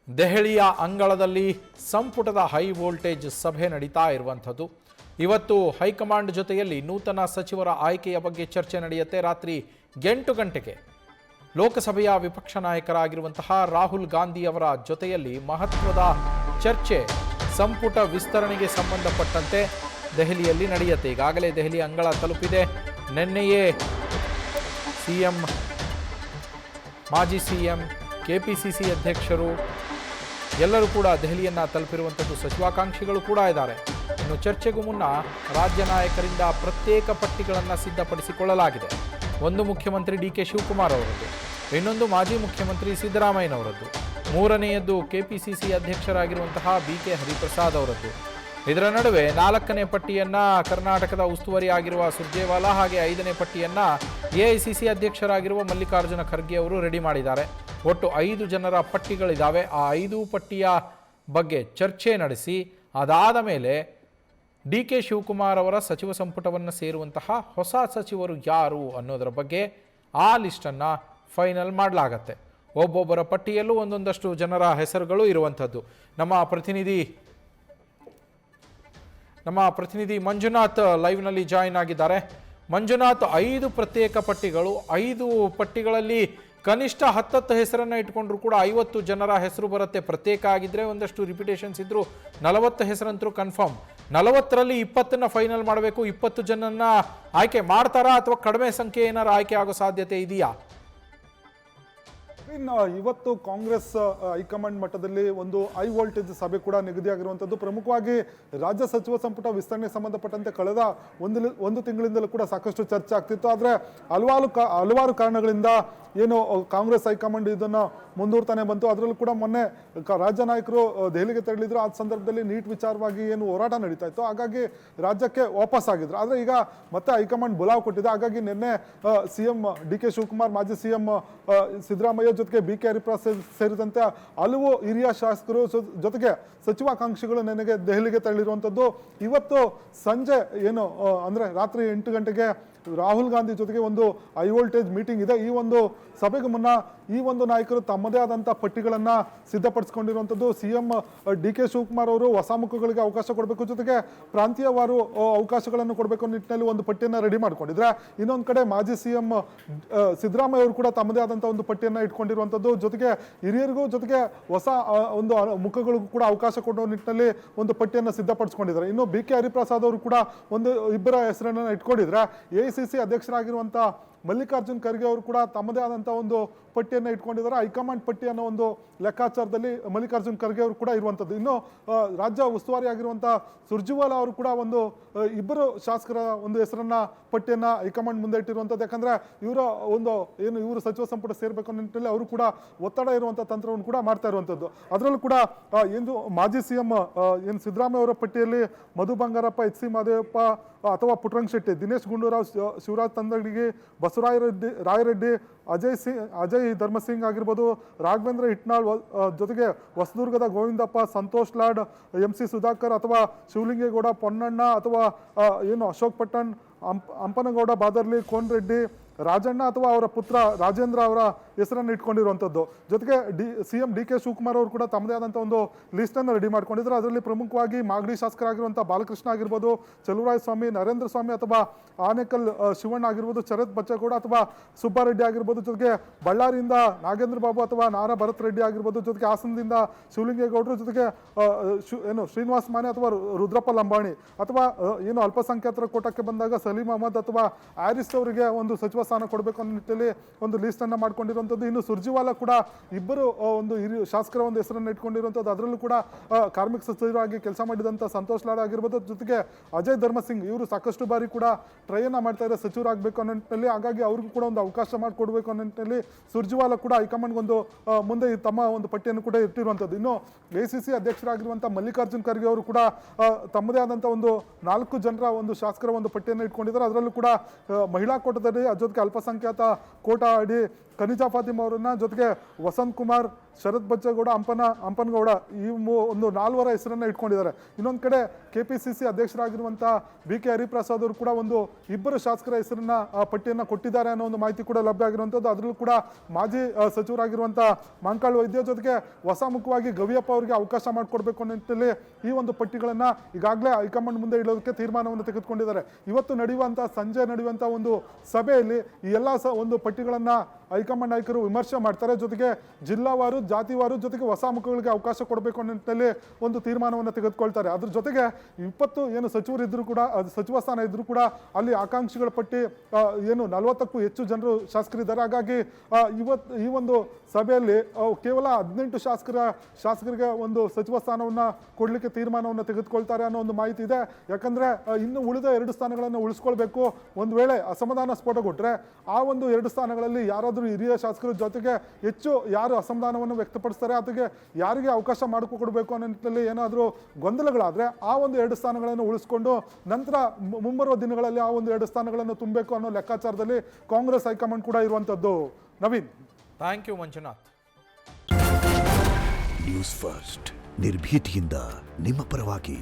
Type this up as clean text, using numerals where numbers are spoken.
ದೆಹಲಿಯ ಅಂಗಳದಲ್ಲಿ ಸಂಪುಟದ ಹೈ ವೋಲ್ಟೇಜ್ ಸಭೆ ನಡೀತಾ ಇರುವಂಥದ್ದು. ಇವತ್ತು ಹೈಕಮಾಂಡ್ ಜೊತೆಯಲ್ಲಿ ನೂತನ ಸಚಿವರ ಆಯ್ಕೆಯ ಬಗ್ಗೆ ಚರ್ಚೆ ನಡೆಯುತ್ತೆ. ರಾತ್ರಿ 8 ಗಂಟೆಗೆ ಲೋಕಸಭೆಯ ವಿಪಕ್ಷ ನಾಯಕರಾಗಿರುವಂತಹ ರಾಹುಲ್ ಗಾಂಧಿ ಅವರ ಜೊತೆಯಲ್ಲಿ ಮಹತ್ವದ ಚರ್ಚೆ ಸಂಪುಟ ವಿಸ್ತರಣೆಗೆ ಸಂಬಂಧಪಟ್ಟಂತೆ ದೆಹಲಿಯಲ್ಲಿ ನಡೆಯುತ್ತೆ. ಈಗಾಗಲೇ ದೆಹಲಿ ಅಂಗಳ ತಲುಪಿದೆ. ನಿನ್ನೆಯೇ ಮಾಜಿ ಸಿಎಂ, ಕೆಪಿಸಿಸಿ ಅಧ್ಯಕ್ಷರು ಎಲ್ಲರೂ ಕೂಡ ದೆಹಲಿಯನ್ನು ತಲುಪಿರುವಂಥದ್ದು. ಸಚಿವಾಕಾಂಕ್ಷಿಗಳು ಕೂಡ ಇದ್ದಾರೆ. ಇನ್ನು ಚರ್ಚೆಗೂ ಮುನ್ನ ರಾಜ್ಯ ನಾಯಕರಿಂದ ಪ್ರತ್ಯೇಕ ಪಟ್ಟಿಗಳನ್ನು ಸಿದ್ಧಪಡಿಸಿಕೊಳ್ಳಲಾಗಿದೆ. ಒಂದು ಮುಖ್ಯಮಂತ್ರಿ ಡಿ ಕೆ ಶಿವಕುಮಾರ್ ಅವರದ್ದು, ಇನ್ನೊಂದು ಮಾಜಿ ಮುಖ್ಯಮಂತ್ರಿ ಸಿದ್ದರಾಮಯ್ಯನವರದ್ದು, ಮೂರನೆಯದ್ದು ಕೆಪಿಸಿಸಿ ಅಧ್ಯಕ್ಷರಾಗಿರುವಂತಹ ಬಿ ಕೆ ಹರಿಪ್ರಸಾದ್ ಅವರದ್ದು. ಇದರ ನಡುವೆ 4ನೇ ಪಟ್ಟಿಯನ್ನು ಕರ್ನಾಟಕದ ಉಸ್ತುವಾರಿ ಆಗಿರುವ ಸುರ್ಜೇವಾಲಾ, ಹಾಗೆ 5ನೇ ಪಟ್ಟಿಯನ್ನು ಎಐಸಿಸಿ ಅಧ್ಯಕ್ಷರಾಗಿರುವ ಮಲ್ಲಿಕಾರ್ಜುನ ಖರ್ಗೆ ಅವರು ರೆಡಿ ಮಾಡಿದ್ದಾರೆ. ಒಟ್ಟು 5 ಜನರ ಪಟ್ಟಿಗಳಿದ್ದಾವೆ. ಆ 5 ಪಟ್ಟಿಯ ಬಗ್ಗೆ ಚರ್ಚೆ ನಡೆಸಿ ಅದಾದ ಮೇಲೆ ಡಿ ಕೆ ಶಿವಕುಮಾರ್ ಅವರ ಸಚಿವ ಸಂಪುಟವನ್ನು ಸೇರುವಂತಹ ಹೊಸ ಸಚಿವರು ಯಾರು ಅನ್ನೋದರ ಬಗ್ಗೆ ಆ ಲಿಸ್ಟನ್ನು ಫೈನಲ್ ಮಾಡಲಾಗತ್ತೆ. ಒಬ್ಬೊಬ್ಬರ ಪಟ್ಟಿಯಲ್ಲೂ ಒಂದೊಂದಷ್ಟು ಜನರ ಹೆಸರುಗಳು ಇರುವಂಥದ್ದು. ನಮ್ಮ ಪ್ರತಿನಿಧಿ ಮಂಜುನಾಥ್ ಲೈವ್ನಲ್ಲಿ ಜಾಯಿನ್ ಆಗಿದ್ದಾರೆ. ಮಂಜುನಾಥ್, 5 ಪ್ರತ್ಯೇಕ ಪಟ್ಟಿಗಳು, 5 ಪಟ್ಟಿಗಳಲ್ಲಿ ಕನಿಷ್ಠ 10 ಹೆಸರನ್ನು ಇಟ್ಕೊಂಡ್ರು ಕೂಡ 50 ಜನರ ಹೆಸರು ಬರುತ್ತೆ. ಪ್ರತ್ಯೇಕ ಆಗಿದ್ರೆ ಒಂದಷ್ಟು ರಿಪಿಟೇಷನ್ಸ್ ಇದ್ರು 40 ಹೆಸರಂತರೂ ಕನ್ಫರ್ಮ್. 40ರಲ್ಲಿ 20ನ್ನ ಫೈನಲ್ ಮಾಡಬೇಕು. 20 ಜನನ್ನ ಆಯ್ಕೆ ಮಾಡ್ತಾರಾ ಅಥವಾ ಕಡಿಮೆ ಸಂಖ್ಯೆ ಏನಾರು ಆಯ್ಕೆ ಆಗೋ ಸಾಧ್ಯತೆ ಇದೆಯಾ? ಇವತ್ತು ಕಾಂಗ್ರೆಸ್ ಹೈಕಮಾಂಡ್ ಮಟ್ಟದಲ್ಲಿ ಒಂದು ಹೈ ವೋಲ್ಟೇಜ್ ಸಭೆ ಕೂಡ ನಿಗದಿಯಾಗಿರುವಂಥದ್ದು. ಪ್ರಮುಖವಾಗಿ ರಾಜ್ಯ ಸಚಿವ ಸಂಪುಟ ವಿಸ್ತರಣೆಗೆ ಸಂಬಂಧಪಟ್ಟಂತೆ ಕಳೆದ ಒಂದು ತಿಂಗಳಿಂದಲೂ ಕೂಡ ಸಾಕಷ್ಟು ಚರ್ಚೆ ಆಗ್ತಿತ್ತು. ಆದರೆ ಹಲವಾರು ಕಾರಣಗಳಿಂದ ಏನು ಕಾಂಗ್ರೆಸ್ ಹೈಕಮಾಂಡ್ ಇದನ್ನು ಮುಂದೂಡ್ತಾನೆ ಬಂತು. ಅದರಲ್ಲೂ ಕೂಡ ಮೊನ್ನೆ ರಾಜ್ಯ ನಾಯಕರು ದೆಹಲಿಗೆ ತೆರಳಿದ್ರು. ಆ ಸಂದರ್ಭದಲ್ಲಿ ನೀಟ್ ವಿಚಾರವಾಗಿ ಏನು ಹೋರಾಟ ನಡೀತಾ ಇತ್ತು, ಹಾಗಾಗಿ ರಾಜ್ಯಕ್ಕೆ ವಾಪಸ್ ಆಗಿದ್ರು. ಆದರೆ ಈಗ ಮತ್ತೆ ಹೈಕಮಾಂಡ್ ಬುಲಾವ್ ಕೊಟ್ಟಿದೆ. ಹಾಗಾಗಿ ನಿನ್ನೆ ಸಿಎಂ ಡಿ ಕೆ ಶಿವಕುಮಾರ್, ಮಾಜಿ ಸಿಎಂ ಸಿದ್ದರಾಮಯ್ಯ ಜೊತೆಗೆ ಬಿ ಕೆ ಹರಿಪ್ರಸಾದ್ ಸೇರಿದಂತೆ ಹಲವು ಹಿರಿಯ ಶಾಸಕರು ಜೊತೆಗೆ ಸಚಿವಾಕಾಂಕ್ಷಿಗಳು ನನಗೆ ದೆಹಲಿಗೆ ತೆರಳಿರುವಂಥದ್ದು. ಇವತ್ತು ಸಂಜೆ ಏನು ಅಂದರೆ ರಾತ್ರಿ 8 ಗಂಟೆಗೆ ರಾಹುಲ್ ಗಾಂಧಿ ಜೊತೆಗೆ ಒಂದು ಹೈ ವೋಲ್ಟೇಜ್ ಮೀಟಿಂಗ್ ಇದೆ. ಈ ಒಂದು ಸಭೆಗೆ ಮುನ್ನ ಈ ಒಂದು ನಾಯಕರು ತಮ್ಮದೇ ಆದಂಥ ಪಟ್ಟಿಗಳನ್ನು ಸಿದ್ಧಪಡಿಸಿಕೊಂಡಿರುವಂಥದ್ದು. ಸಿಎಂ ಡಿ ಕೆ ಶಿವಕುಮಾರ್ ಅವರು ಹೊಸ ಮುಖಗಳಿಗೆ ಅವಕಾಶ ಕೊಡಬೇಕು, ಜೊತೆಗೆ ಪ್ರಾಂತೀಯವಾರು ಅವಕಾಶಗಳನ್ನು ಕೊಡಬೇಕು ನಿಟ್ಟಿನಲ್ಲಿ ಒಂದು ಪಟ್ಟಿಯನ್ನು ರೆಡಿ ಮಾಡ್ಕೊಂಡಿದ್ರೆ, ಇನ್ನೊಂದು ಕಡೆ ಮಾಜಿ ಸಿಎಂ ಸಿದ್ದರಾಮಯ್ಯ ಅವರು ಕೂಡ ತಮ್ಮದೇ ಆದಂಥ ಒಂದು ಪಟ್ಟಿಯನ್ನು ಇಟ್ಕೊಂಡಿರುವಂಥದ್ದು. ಜೊತೆಗೆ ಹಿರಿಯರಿಗೂ ಜೊತೆಗೆ ಹೊಸ ಒಂದು ಮುಖಗಳಿಗೂ ಕೂಡ ಅವಕಾಶ ಕೊಡೋ ನಿಟ್ಟಿನಲ್ಲಿ ಒಂದು ಪಟ್ಟಿಯನ್ನು ಸಿದ್ಧಪಡಿಸ್ಕೊಂಡಿದ್ದಾರೆ. ಇನ್ನು ಬಿ ಕೆ ಹರಿಪ್ರಸಾದ್ ಅವರು ಕೂಡ ಇಬ್ಬರ ಹೆಸರನ್ನು ಇಟ್ಕೊಂಡಿದ್ರೆ, ಎಐಸಿಸಿ ಅಧ್ಯಕ್ಷರಾಗಿರುವಂಥ ಮಲ್ಲಿಕಾರ್ಜುನ್ ಖರ್ಗೆ ಅವರು ಕೂಡ ತಮ್ಮದೇ ಆದಂಥ ಒಂದು ಪಟ್ಟಿಯನ್ನು ಇಟ್ಕೊಂಡಿದ್ದಾರೆ. ಹೈಕಮಾಂಡ್ ಪಟ್ಟಿ ಅನ್ನೋ ಒಂದು ಲೆಕ್ಕಾಚಾರದಲ್ಲಿ ಮಲ್ಲಿಕಾರ್ಜುನ್ ಖರ್ಗೆ ಅವರು ಕೂಡ ಇರುವಂಥದ್ದು. ಇನ್ನು ರಾಜ್ಯ ಉಸ್ತುವಾರಿ ಆಗಿರುವಂಥ ಸುರ್ಜೇವಾಲಾ ಅವರು ಕೂಡ ಇಬ್ಬರು ಶಾಸಕರ ಒಂದು ಹೆಸರನ್ನ ಪಟ್ಟಿಯನ್ನು ಹೈಕಮಾಂಡ್ ಮುಂದೆ ಇಟ್ಟಿರುವಂಥದ್ದು. ಯಾಕಂದರೆ ಇವರು ಸಚಿವ ಸಂಪುಟ ಸೇರಬೇಕು ಅನ್ನೋ ನಿಟ್ಟಿನಲ್ಲಿ ಅವರು ಕೂಡ ಒತ್ತಡ ಇರುವಂಥ ತಂತ್ರವನ್ನು ಕೂಡ ಮಾಡ್ತಾ ಇರುವಂಥದ್ದು. ಅದರಲ್ಲೂ ಕೂಡ ಮಾಜಿ ಸಿಎಂ ಏನು ಸಿದ್ದರಾಮಯ್ಯ ಅವರ ಪಟ್ಟಿಯಲ್ಲಿ ಮಧು ಬಂಗಾರಪ್ಪ, ಎಚ್ ಸಿ ಮಹದೇವಪ್ಪ ಅಥವಾ ಪುಟ್ಟರಂಗ ಶೆಟ್ಟಿ, ದಿನೇಶ್ ಗುಂಡೂರಾವ್, ಶಿವರಾಜ್ ತಂಗಡಗಿ, ರಾಯರೆಡ್ಡಿ, ಅಜಯ್ ಧರ್ಮಸಿಂಗ್ ಆಗಿರ್ಬೋದು, ರಾಘವೇಂದ್ರ ಹಿಟ್ನಾಳ್, ಜೊತೆಗೆ ಹೊಸದುರ್ಗದ ಗೋವಿಂದಪ್ಪ, ಸಂತೋಷ್ ಲಾಡ್, ಎಂ ಸಿ ಸುಧಾಕರ್ ಅಥವಾ ಶಿವಲಿಂಗೇಗೌಡ, ಪೊನ್ನಣ್ಣ ಅಥವಾ ಅಶೋಕ್ ಪಟ್ಟಣ್, ಹಂಪನಗೌಡ ಬಾದರ್ಲಿ, ಕೋನ್ ರೆಡ್ಡಿ, ರಾಜಣ್ಣ ಅಥವಾ ಅವರ ಪುತ್ರ ರಾಜೇಂದ್ರ ಅವರ ಹೆಸರನ್ನು ಇಟ್ಕೊಂಡಿರುವಂಥದ್ದು. ಜೊತೆಗೆ ಸಿಎಂ ಡಿ ಕೆ ಶಿವಕುಮಾರ್ ಅವರು ಕೂಡ ತಮ್ಮದೇ ಆದಂಥ ಒಂದು ಲಿಸ್ಟನ್ನು ರೆಡಿ ಮಾಡ್ಕೊಂಡಿದ್ದಾರೆ. ಅದರಲ್ಲಿ ಪ್ರಮುಖವಾಗಿ ಮಾಗಡಿ ಶಾಸಕರಾಗಿರುವಂಥ ಬಾಲಕೃಷ್ಣ ಆಗಿರ್ಬೋದು, ಚಲುವರಾಯ ಸ್ವಾಮಿ, ನರೇಂದ್ರ ಸ್ವಾಮಿ ಅಥವಾ ಆನೇಕಲ್ ಶಿವಣ್ಣ ಆಗಿರ್ಬೋದು, ಶರತ್ ಬಚ್ಚೇಗೌಡ ಅಥವಾ ಸುಬ್ಬಾರೆಡ್ಡಿ ಆಗಿರ್ಬೋದು, ಜೊತೆಗೆ ಬಳ್ಳಾರಿಯಿಂದ ನಾಗೇಂದ್ರ ಬಾಬು ಅಥವಾ ನಾರಾ ಭರತ್ ರೆಡ್ಡಿ ಆಗಿರ್ಬೋದು, ಜೊತೆಗೆ ಹಾಸನದಿಂದ ಶಿವಲಿಂಗೇಗೌಡರು, ಜೊತೆಗೆ ಶ್ರೀನಿವಾಸ್ ಮಾನೆ ಅಥವಾ ರುದ್ರಪ್ಪ ಲಂಬಾಣಿ ಅಥವಾ ಅಲ್ಪಸಂಖ್ಯಾತರ ಕೋಟಕ್ಕೆ ಬಂದಾಗ ಸಲೀಂ ಅಹಮದ್ ಅಥವಾ ಆರಿಸ್ ಅವರಿಗೆ ಒಂದು ಸಚಿವ ಸ್ಥಾನ ಕೊಡಬೇಕು ಅನ್ನೋ ನಿಟ್ಟಿನಲ್ಲಿ ಒಂದು ಲಿಸ್ಟನ್ನು ಮಾಡ್ಕೊಂಡಿರುವಂಥದ್ದು. ಇನ್ನು ಸುರ್ಜೇವಾಲಾ ಕೂಡ ಇಬ್ಬರು ಒಂದು ಹಿರಿಯ ಶಾಸಕರ ಒಂದು ಹೆಸರನ್ನು ಇಟ್ಕೊಂಡಿರುವಂಥದ್ದು. ಅದರಲ್ಲೂ ಕೂಡ ಕಾರ್ಮಿಕ ಸಚಿವರಾಗಿ ಕೆಲಸ ಮಾಡಿದಂಥ ಸಂತೋಷ್ ಲಾಡ್ ಆಗಿರ್ಬೋದು, ಜೊತೆಗೆ ಅಜಯ್ ಧರ್ಮಸಿಂಗ್ ಇವರು ಸಾಕಷ್ಟು ಬಾರಿ ಕೂಡ ಟ್ರೈಯನ್ನು ಮಾಡ್ತಾ ಇದ್ದಾರೆ ಸಚಿವರಾಗಬೇಕು ಅನ್ನೋ ನಿಟ್ಟಿನಲ್ಲಿ. ಹಾಗಾಗಿ ಅವ್ರಿಗೂ ಕೂಡ ಒಂದು ಅವಕಾಶ ಮಾಡಿಕೊಡ್ಬೇಕು ಅನ್ನೋ ನಿಟ್ಟಿನಲ್ಲಿ ಸುರ್ಜೇವಾಲಾ ಕೂಡ ಹೈಕಮಾಂಡ್ ಮುಂದೆ ತಮ್ಮ ಒಂದು ಪಟ್ಟಿಯನ್ನು ಕೂಡ ಇಟ್ಟಿರುವಂಥದ್ದು. ಇನ್ನು ಎಐಸಿಸಿ ಅಧ್ಯಕ್ಷರಾಗಿರುವಂಥ ಮಲ್ಲಿಕಾರ್ಜುನ್ ಖರ್ಗೆ ಅವರು ಕೂಡ ತಮ್ಮದೇ ಆದಂಥ ಒಂದು 4 ಜನರ ಒಂದು ಶಾಸಕರ ಒಂದು ಪಟ್ಟಿಯನ್ನು ಇಟ್ಕೊಂಡಿದ್ದಾರೆ. ಅದರಲ್ಲೂ ಕೂಡ ಮಹಿಳಾ ಕೋಟಾದಲ್ಲಿ ಜೊತೆಗೆ ಅಲ್ಪಸಂಖ್ಯಾತ ಕೋಟಾ ಅಡಿ ಕನಿಜಾ ಫಾತಿಮಾ ಅವರನ್ನ, ಜೊತೆಗೆ ವಸಂತ್ ಕುಮಾರ್, ಶರತ್ ಬಚ್ಚೇಗೌಡ, ಹಂಪನಗೌಡ ಈ ಒಂದು 4 ಹೆಸರನ್ನ ಇಟ್ಕೊಂಡಿದ್ದಾರೆ. ಇನ್ನೊಂದು ಕಡೆ KPCC ಅಧ್ಯಕ್ಷರಾಗಿರುವಂಥ BK ಹರಿಪ್ರಸಾದ್ ಅವರು ಕೂಡ ಒಂದು 2 ಶಾಸಕರ ಹೆಸರನ್ನ ಪಟ್ಟಿಯನ್ನು ಕೊಟ್ಟಿದ್ದಾರೆ ಅನ್ನೋ ಒಂದು ಮಾಹಿತಿ ಕೂಡ ಲಭ್ಯ ಆಗಿರುವಂಥದ್ದು. ಅದರಲ್ಲೂ ಕೂಡ ಮಾಜಿ ಸಚಿವರಾಗಿರುವಂಥ ಮಾಂಕಾಳ್ ವೈದ್ಯ ಜೊತೆಗೆ ಹೊಸ ಮುಖವಾಗಿ ಗವಿಯಪ್ಪ ಅವರಿಗೆ ಅವಕಾಶ ಮಾಡಿಕೊಡ್ಬೇಕು ಅನ್ನೋ ನಿಟ್ಟಿನಲ್ಲಿ ಈ ಒಂದು ಪಟ್ಟಿಗಳನ್ನು ಈಗಾಗಲೇ ಹೈಕಮಾಂಡ್ ಮುಂದೆ ಇಡೋದಕ್ಕೆ ತೀರ್ಮಾನವನ್ನು ತೆಗೆದುಕೊಂಡಿದ್ದಾರೆ. ಇವತ್ತು ಸಂಜೆ ನಡೆಯುವಂಥ ಒಂದು ಸಭೆಯಲ್ಲಿ ಈ ಎಲ್ಲ ಒಂದು ಪಟ್ಟಿಗಳನ್ನು ಹೈಕಮಾಂಡ್ ನಾಯಕರು ವಿಮರ್ಶೆ ಮಾಡ್ತಾರೆ. ಜೊತೆಗೆ ಜಿಲ್ಲಾವಾರು, ಜಾತಿವಾರು, ಜೊತೆಗೆ ಹೊಸ ಮುಖಗಳಿಗೆ ಅವಕಾಶ ಕೊಡಬೇಕು ಅನ್ನೋ ನಿಟ್ಟಿನಲ್ಲಿ ಒಂದು ತೀರ್ಮಾನವನ್ನು ತೆಗೆದುಕೊಳ್ತಾರೆ. ಅದ್ರ ಜೊತೆಗೆ 20 ಏನು ಸಚಿವರಿದ್ದರೂ ಕೂಡ, ಸಚಿವ ಸ್ಥಾನ ಇದ್ದರೂ ಕೂಡ ಅಲ್ಲಿ ಆಕಾಂಕ್ಷಿಗಳ ಪಟ್ಟಿ ಏನು 40ಕ್ಕೂ ಹೆಚ್ಚು ಜನರು ಶಾಸಕರಿದ್ದಾರೆ. ಹಾಗಾಗಿ ಈ ಒಂದು ಸಭೆಯಲ್ಲಿ ಕೇವಲ 18 ಶಾಸಕರಿಗೆ ಒಂದು ಸಚಿವ ಸ್ಥಾನವನ್ನು ಕೊಡಲಿಕ್ಕೆ ತೀರ್ಮಾನವನ್ನು ತೆಗೆದುಕೊಳ್ತಾರೆ ಅನ್ನೋ ಒಂದು ಮಾಹಿತಿ ಇದೆ. ಯಾಕಂದ್ರೆ ಇನ್ನು ಉಳಿದ 2 ಸ್ಥಾನಗಳನ್ನು ಉಳಿಸ್ಕೊಳ್ಬೇಕು. ಒಂದು ವೇಳೆ ಅಸಮಾಧಾನ ಸ್ಫೋಟಗೊಂಡ್ರೆ ಆ ಒಂದು 2 ಸ್ಥಾನಗಳಲ್ಲಿ ಯಾರಾದರೂ ಹಿರಿಯ ಶಾಸಕರ ಜೊತೆಗೆ ಹೆಚ್ಚು ಯಾರು ಅಸಮಾಧಾನವನ್ನು ವ್ಯಕ್ತಪಡಿಸ್ತಾರೆ ಅದಕ್ಕೆ ಯಾರಿಗೆ ಅವಕಾಶ ಮಾಡಿಕೊಡ್ಬೇಕು ಅನ್ನೋ ನಿಟ್ಟಿನಲ್ಲಿ ಏನಾದರೂ ಗೊಂದಲಗಳಾದರೆ ಆ ಒಂದು 2 ಸ್ಥಾನಗಳನ್ನು ಉಳಿಸ್ಕೊಂಡು ನಂತರ ಮುಂಬರುವ ದಿನಗಳಲ್ಲಿ ಆ ಒಂದು 2 ಸ್ಥಾನಗಳನ್ನು ತುಂಬಬೇಕು ಅನ್ನೋ ಲೆಕ್ಕಾಚಾರದಲ್ಲಿ ಕಾಂಗ್ರೆಸ್ ಹೈಕಮಾಂಡ್ ಕೂಡ ಇರುವಂಥದ್ದು. Naveen, thank you Manjunath. News First ನಿರ್ಭೀತಿಯಿಂದ ನಿಮ್ಮ ಪರವಾಗಿ.